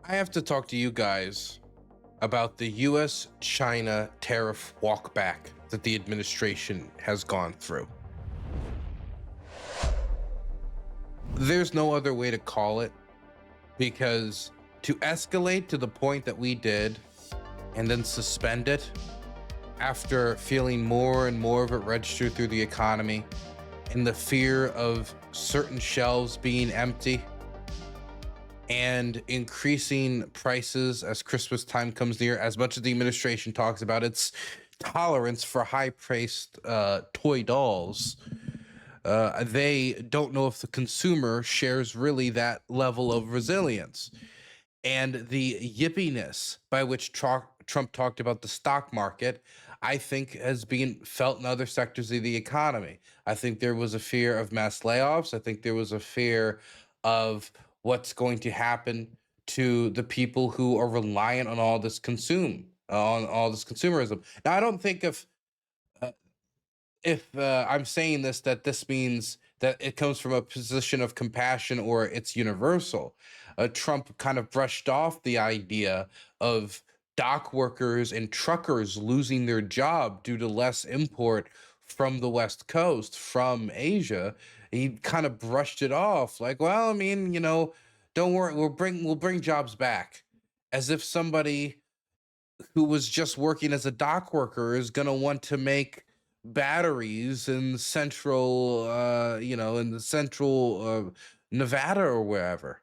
I have to talk to you guys about the US China tariff walkback that the administration has gone through. There's no other way to call it, because to escalate to the point that we did and then suspend it after feeling more and more of it register through the economy and the fear of certain shelves being empty and increasing prices as Christmas time comes near, as much as the administration talks about its tolerance for high-priced toy dolls, they don't know if the consumer shares really that level of resilience. And the yippiness by which Trump talked about the stock market, I think, has been felt in other sectors of the economy. I think there was a fear of mass layoffs. I think there was a fear of what's going to happen to the people who are reliant on all this on all this consumerism. Now, I don't think uh, if I'm saying this that this means that it comes from a position of compassion or it's universal. Trump kind of brushed off the idea of dock workers and truckers losing their job due to less import from the West Coast, from Asia. He kind of brushed it off like, well, I mean, don't worry, we'll bring jobs back, as if somebody who was just working as a dock worker is going to want to make batteries in in the central Nevada or wherever.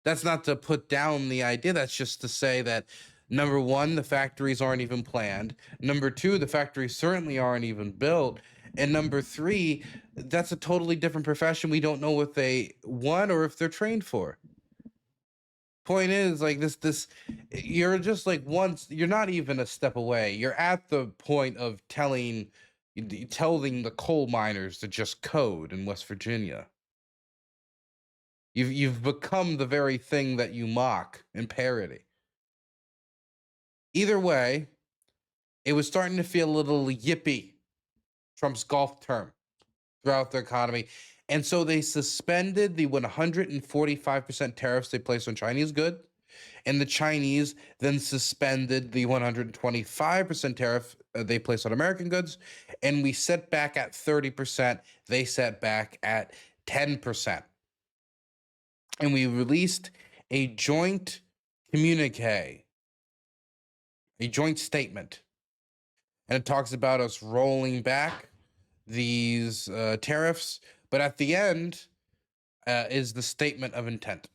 That's not to put down the idea. That's just to say that, number one, the factories aren't even planned. Number two, the factories certainly aren't even built. And number three, that's a totally different profession. We don't know what they want or if they're trained for. Point is, like, this you're just like, once you're not even a step away, you're at the point of telling the coal miners to just code in West Virginia. You've become the very thing that you mock and parody. Either way, it was starting to feel a little yippy, Trump's golf term, throughout the economy. And so they suspended the 145% tariffs they placed on Chinese goods, and the Chinese then suspended the 125% tariff they placed on American goods, and we set back at 30%. They set back at 10%. And we released a joint communique, a joint statement, and it talks about us rolling back these tariffs. But at the end is the statement of intent.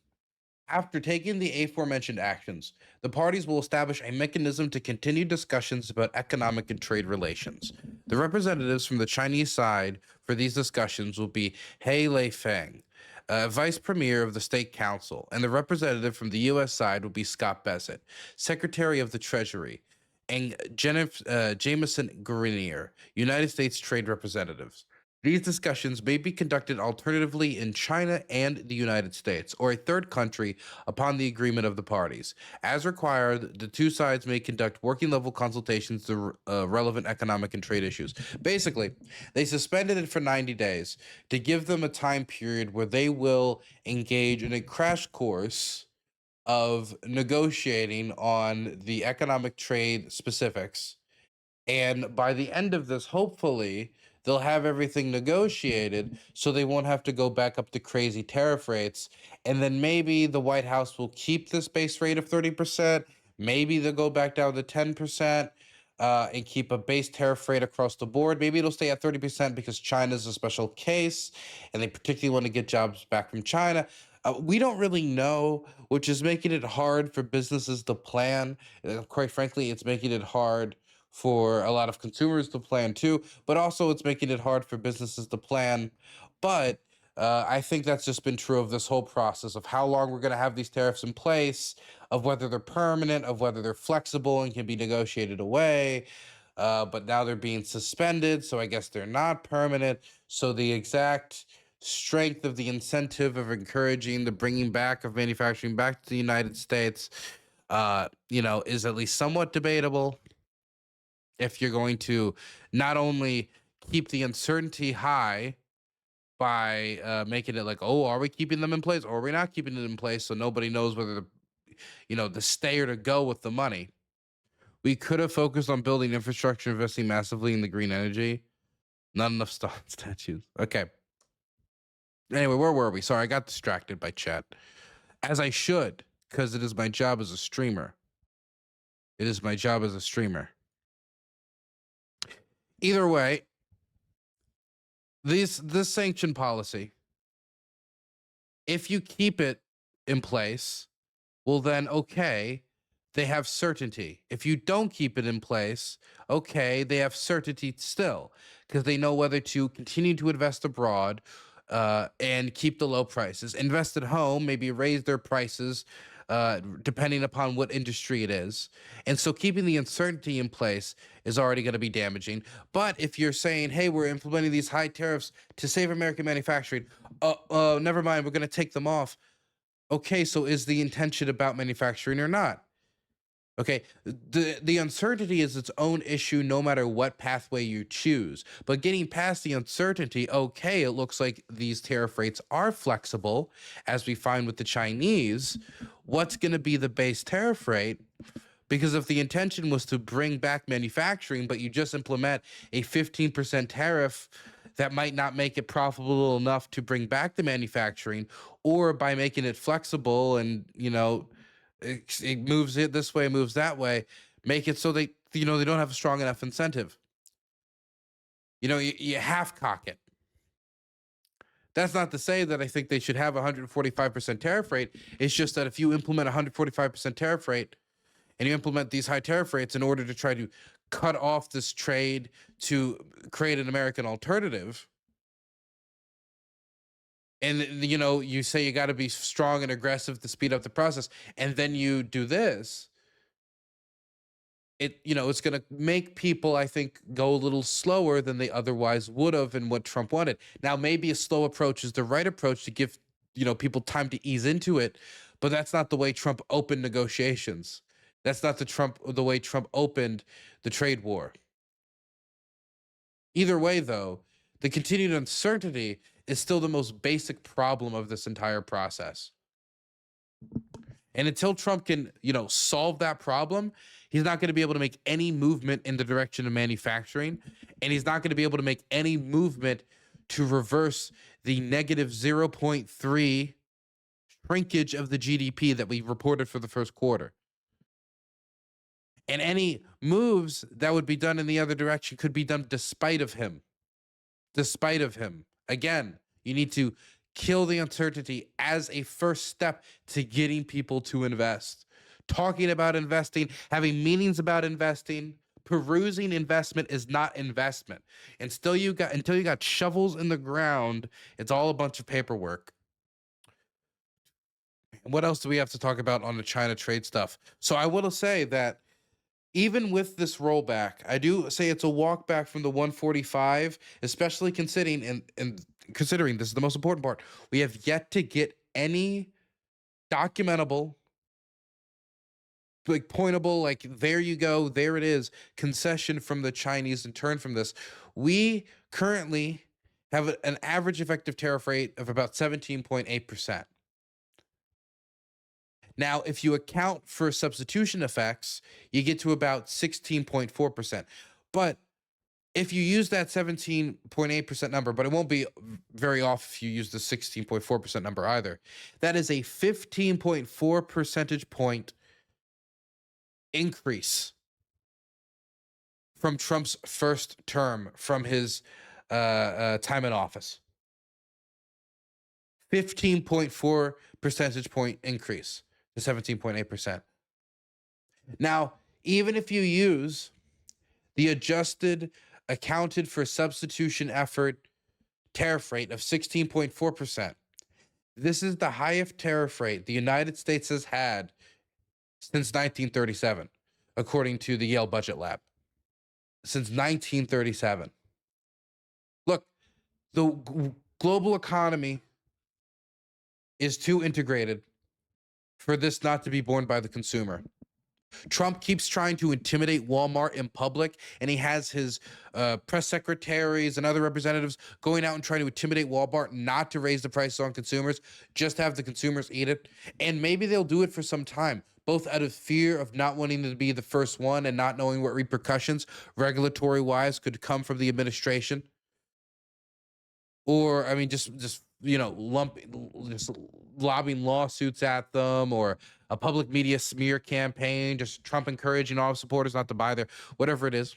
After taking the aforementioned actions, the parties will establish a mechanism to continue discussions about economic and trade relations. The representatives from the Chinese side for these discussions will be He Leifeng, Vice Premier of the State Council, and the representative from the U.S. side will be Scott Bessent, Secretary of the Treasury, and Jameson Grenier, United States Trade Representatives. These discussions may be conducted alternatively in China and the United States, or a third country, upon the agreement of the parties. As required, the two sides may conduct working level consultations to relevant economic and trade issues. Basically, they suspended it for 90 days to give them a time period where they will engage in a crash course of negotiating on the economic trade specifics. And by the end of this, hopefully, they'll have everything negotiated so they won't have to go back up to crazy tariff rates. And then maybe the White House will keep this base rate of 30%. Maybe they'll go back down to 10%, and keep a base tariff rate across the board. Maybe it'll stay at 30% because China's a special case and they particularly want to get jobs back from China. We don't really know, which is making it hard for businesses to plan. Quite frankly, it's making it hard for a lot of consumers to plan too, but also it's making it hard for businesses to plan. But I think that's just been true of this whole process of how long we're going to have these tariffs in place, of whether they're permanent, of whether they're flexible and can be negotiated away. But now they're being suspended, so I guess they're not permanent. So the exact strength of the incentive of encouraging the bringing back of manufacturing back to the United States, is at least somewhat debatable. If you're going to not only keep the uncertainty high by making it like, oh, are we keeping them in place or are we not keeping it in place? So nobody knows whether to stay or to go with the money. We could have focused on building infrastructure, investing massively in the green energy. Not enough statues. Okay. Anyway, where were we? Sorry, I got distracted by chat. As I should, because it is my job as a streamer. It is my job as a streamer. Either way, this sanction policy, if you keep it in place, well then, okay, they have certainty. If you don't keep it in place, okay, they have certainty still, because they know whether to continue to invest abroad and keep the low prices, invest at home, maybe raise their prices depending upon what industry it is. And so keeping the uncertainty in place is already going to be damaging. But if you're saying, hey, we're implementing these high tariffs to save American manufacturing, never mind, we're going to take them off. Okay, so is the intention about manufacturing or not? Okay, the uncertainty is its own issue no matter what pathway you choose. But getting past the uncertainty, okay, it looks like these tariff rates are flexible, as we find with the Chinese. What's going to be the base tariff rate? Because if the intention was to bring back manufacturing, but you just implement a 15% tariff, that might not make it profitable enough to bring back the manufacturing, or by making it flexible and, it moves it this way, moves that way, make it so they don't have a strong enough incentive. You half cock it. That's not to say that I think they should have a 145% tariff rate. It's just that if you implement a 145% tariff rate and you implement these high tariff rates in order to try to cut off this trade to create an American alternative, and you say you got to be strong and aggressive to speed up the process, and then you do this, it's going to make people, I think, go a little slower than they otherwise would have, and what Trump wanted. Now, maybe a slow approach is the right approach to give people time to ease into it, but that's not the way Trump opened negotiations. That's not the way Trump opened the trade war. Either way, though, the continued uncertainty is still the most basic problem of this entire process. And until Trump can, solve that problem, he's not going to be able to make any movement in the direction of manufacturing, and he's not going to be able to make any movement to reverse the negative 0.3 shrinkage of the GDP that we reported for the first quarter. And any moves that would be done in the other direction could be done despite of him. Despite of him. Again, you need to kill the uncertainty as a first step to getting people to invest. Talking about investing, having meetings about investing, perusing investment is not investment. Until you got shovels in the ground, it's all a bunch of paperwork. What else do we have to talk about on the China trade stuff? So I will say that even with this rollback, I do say it's a walk back from the 145, especially considering and considering this is the most important part. We have yet to get any documentable, like pointable, like there you go, there it is, concession from the Chinese in turn from this. We currently have an average effective tariff rate of about 17.8%. Now, if you account for substitution effects, you get to about 16.4%. But if you use that 17.8% number, but it won't be very off if you use the 16.4% number either, that is a 15.4 percentage point increase from Trump's first term, from his time in office. 15.4 percentage point increase to 17.8%. Now, even if you use the adjusted, accounted for substitution effort tariff rate of 16.4%, this is the highest tariff rate the United States has had since 1937, according to the Yale Budget Lab. Since 1937. Look, the global economy is too integrated for this not to be borne by the consumer. Trump keeps trying to intimidate Walmart in public, and he has his press secretaries and other representatives going out and trying to intimidate Walmart not to raise the prices on consumers, just have the consumers eat it. And maybe they'll do it for some time, both out of fear of not wanting to be the first one and not knowing what repercussions regulatory wise could come from the administration. Or, I mean, just just lobbing lawsuits at them, or a public media smear campaign, just Trump encouraging all supporters not to buy there, whatever it is.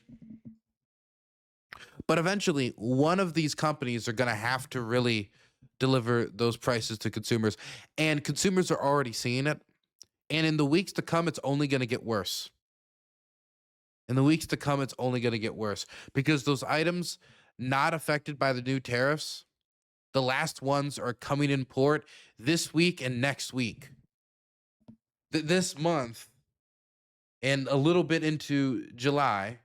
But eventually, one of these companies are going to have to really deliver those prices to consumers, and consumers are already seeing it. And in the weeks to come, it's only going to get worse. In the weeks to come, it's only going to get worse because those items not affected by the new tariffs, the last ones are coming in port this week and next week. This month and a little bit into June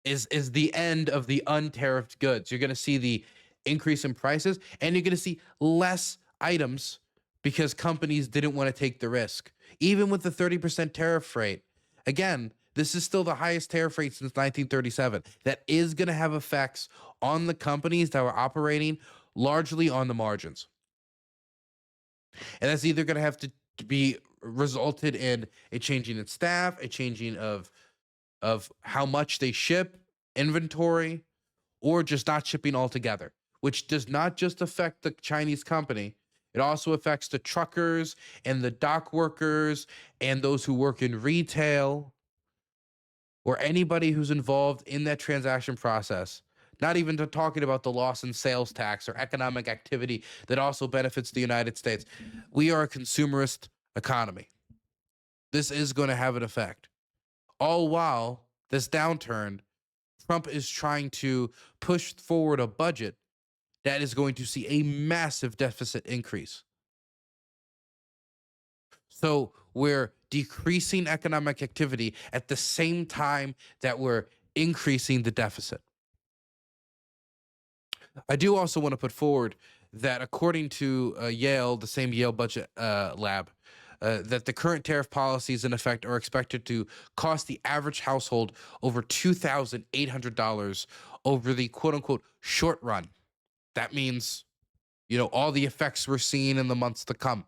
is the end of the untariffed goods. You're going to see the increase in prices, and you're going to see less items because companies didn't want to take the risk. Even with the 30% tariff rate, again, this is still the highest tariff rate since 1937. That is going to have effects on the companies that were operating largely on the margins. And that's either going to have to be resulted in a changing in staff, a changing of how much they ship, inventory, or just not shipping altogether, which does not just affect the Chinese company. It also affects the truckers and the dock workers and those who work in retail or anybody who's involved in that transaction process. Not even to talking about the loss in sales tax or economic activity that also benefits the United States. We are a consumerist economy. This is going to have an effect. All while this downturn, Trump is trying to push forward a budget that is going to see a massive deficit increase. So we're decreasing economic activity at the same time that we're increasing the deficit. I do also want to put forward that according to Yale, the same Yale budget lab, that the current tariff policies in effect are expected to cost the average household over $2,800 over the quote unquote short run. That means, all the effects we're seeing in the months to come.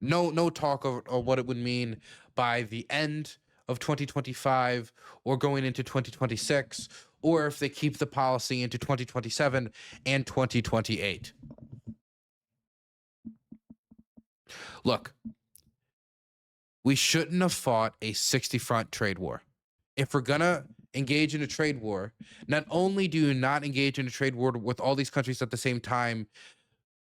No talk of what it would mean by the end of 2025 or going into 2026, or if they keep the policy into 2027 and 2028. Look, we shouldn't have fought a 60-front trade war. If we're going to engage in a trade war, not only do you not engage in a trade war with all these countries at the same time,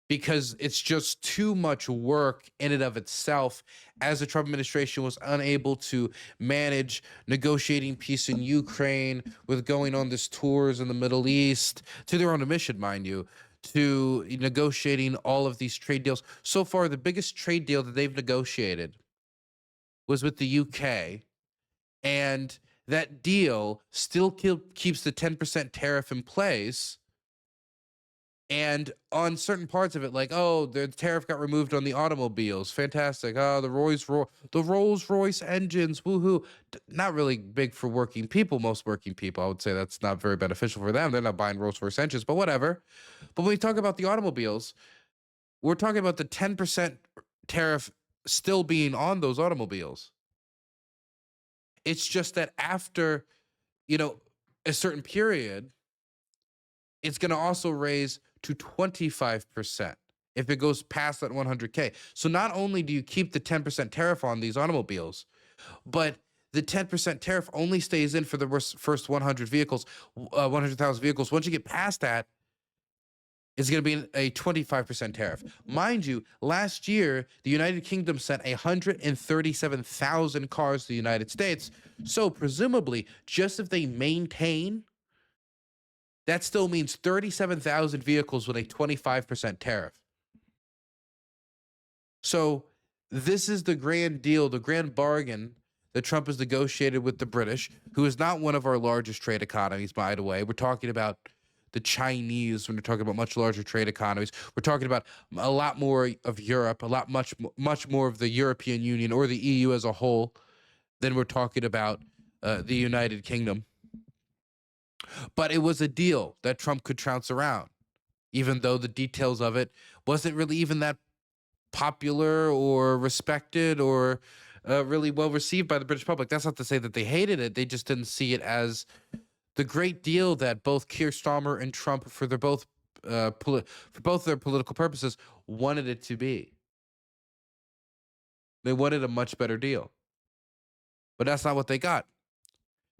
because it's just too much work in and of itself, as the Trump administration was unable to manage negotiating peace in Ukraine, with going on these tours in the Middle East, to their own admission, mind you, to negotiating all of these trade deals. So far, the biggest trade deal that they've negotiated was with the UK, and that deal still keeps the 10% tariff in place. And on certain parts of it, like, the tariff got removed on the automobiles. Fantastic. The Rolls-Royce engines, woohoo. Not really big for working people. Most working people, I would say that's not very beneficial for them. They're not buying Rolls-Royce engines, but whatever. But when we talk about the automobiles, we're talking about the 10% tariff still being on those automobiles. It's just that after, a certain period, it's going to also raise to 25% if it goes past that 100K. So not only do you keep the 10% tariff on these automobiles, but the 10% tariff only stays in for the first 100,000 vehicles. Once you get past that, it's going to be a 25% tariff. Mind you, last year, the United Kingdom sent 137,000 cars to the United States. So presumably, just if they maintain, that still means 37,000 vehicles with a 25% tariff. So this is the grand deal, the grand bargain that Trump has negotiated with the British, who is not one of our largest trade economies, by the way. We're talking about the Chinese when we're talking about much larger trade economies. We're talking about a lot more of Europe, much more of the European Union or the EU as a whole than we're talking about the United Kingdom. But it was a deal that Trump could trounce around, even though the details of it wasn't really even that popular or respected or really well received by the British public. That's not to say that they hated it. They just didn't see it as the great deal that both Keir Starmer and Trump, for both their political purposes, wanted it to be. They wanted a much better deal, but that's not what they got.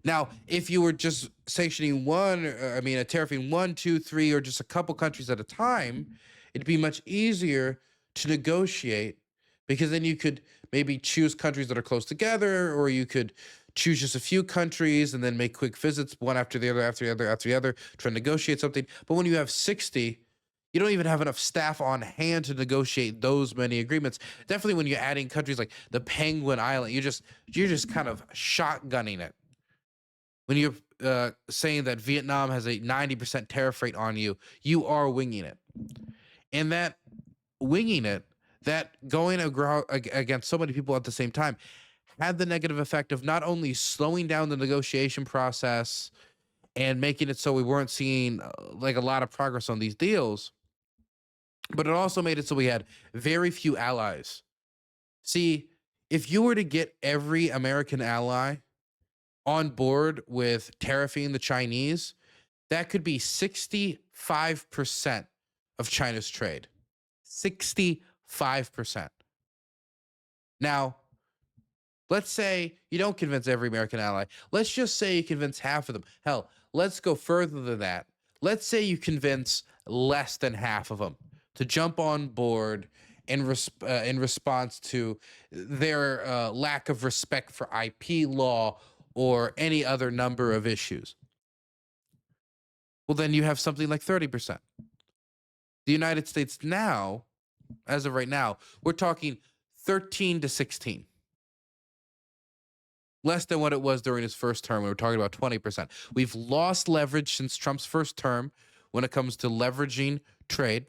Now, if you were just sanctioning tariffing 1, 2, 3, or just a couple countries at a time, it'd be much easier to negotiate, because then you could maybe choose countries that are close together, or you could choose just a few countries and then make quick visits one after the other, try to negotiate something. But when you have 60, you don't even have enough staff on hand to negotiate those many agreements. Definitely when you're adding countries like the Penguin Island, you're just kind of shotgunning it. When you're saying that Vietnam has a 90% tariff rate on you, you are winging it. And that winging it, that going against so many people at the same time, had the negative effect of not only slowing down the negotiation process and making it so we weren't seeing like a lot of progress on these deals, but it also made it so we had very few allies. See, if you were to get every American ally on board with tariffing the Chinese, that could be 65% of China's trade. 65%. Now, let's say you don't convince every American ally. Let's just say you convince half of them. Hell, let's go further than that. Let's say you convince less than half of them to jump on board in response to their lack of respect for IP law or any other number of issues. Well, then you have something like 30%. The United States now, as of right now, we're talking 13 to 16. Less than what it was during his first term. We were talking about 20%. We've lost leverage since Trump's first term when it comes to leveraging trade.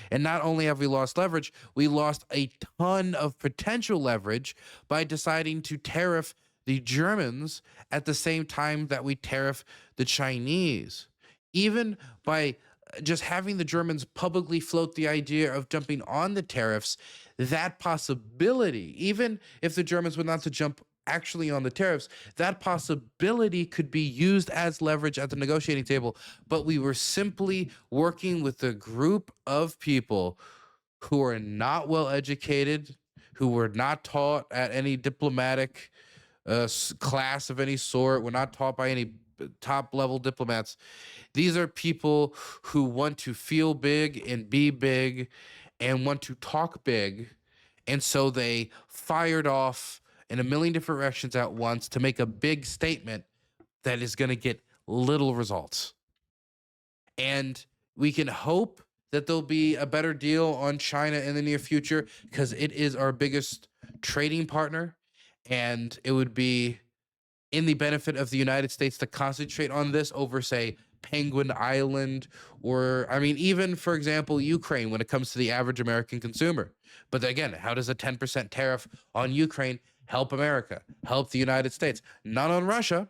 And not only have we lost leverage, we lost a ton of potential leverage by deciding to tariff the Germans at the same time that we tariff the Chinese. Even by just having the Germans publicly float the idea of jumping on the tariffs, that possibility, even if the Germans were not to jump actually on the tariffs, that possibility could be used as leverage at the negotiating table. But we were simply working with a group of people who are not well educated, who were not taught at any diplomatic class of any sort, were not taught by any top level diplomats. These are people who want to feel big and be big and want to talk big. And so they fired off in a million different directions at once to make a big statement that is going to get little results. And we can hope that there'll be a better deal on China in the near future, because it is our biggest trading partner. And it would be in the benefit of the United States to concentrate on this over, say, Penguin Island, or, I mean, even, for example, Ukraine when it comes to the average American consumer. But again, how does a 10% tariff on Ukraine help America, help the United States? Not on Russia.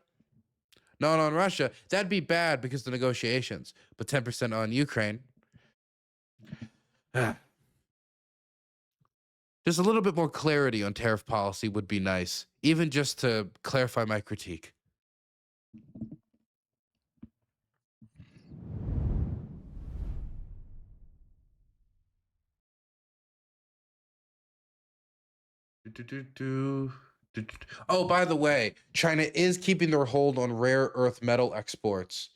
Not on Russia. That'd be bad because of the negotiations. But 10% on Ukraine. Just a little bit more clarity on tariff policy would be nice, even just to clarify my critique. Oh, by the way, China is keeping their hold on rare earth metal exports.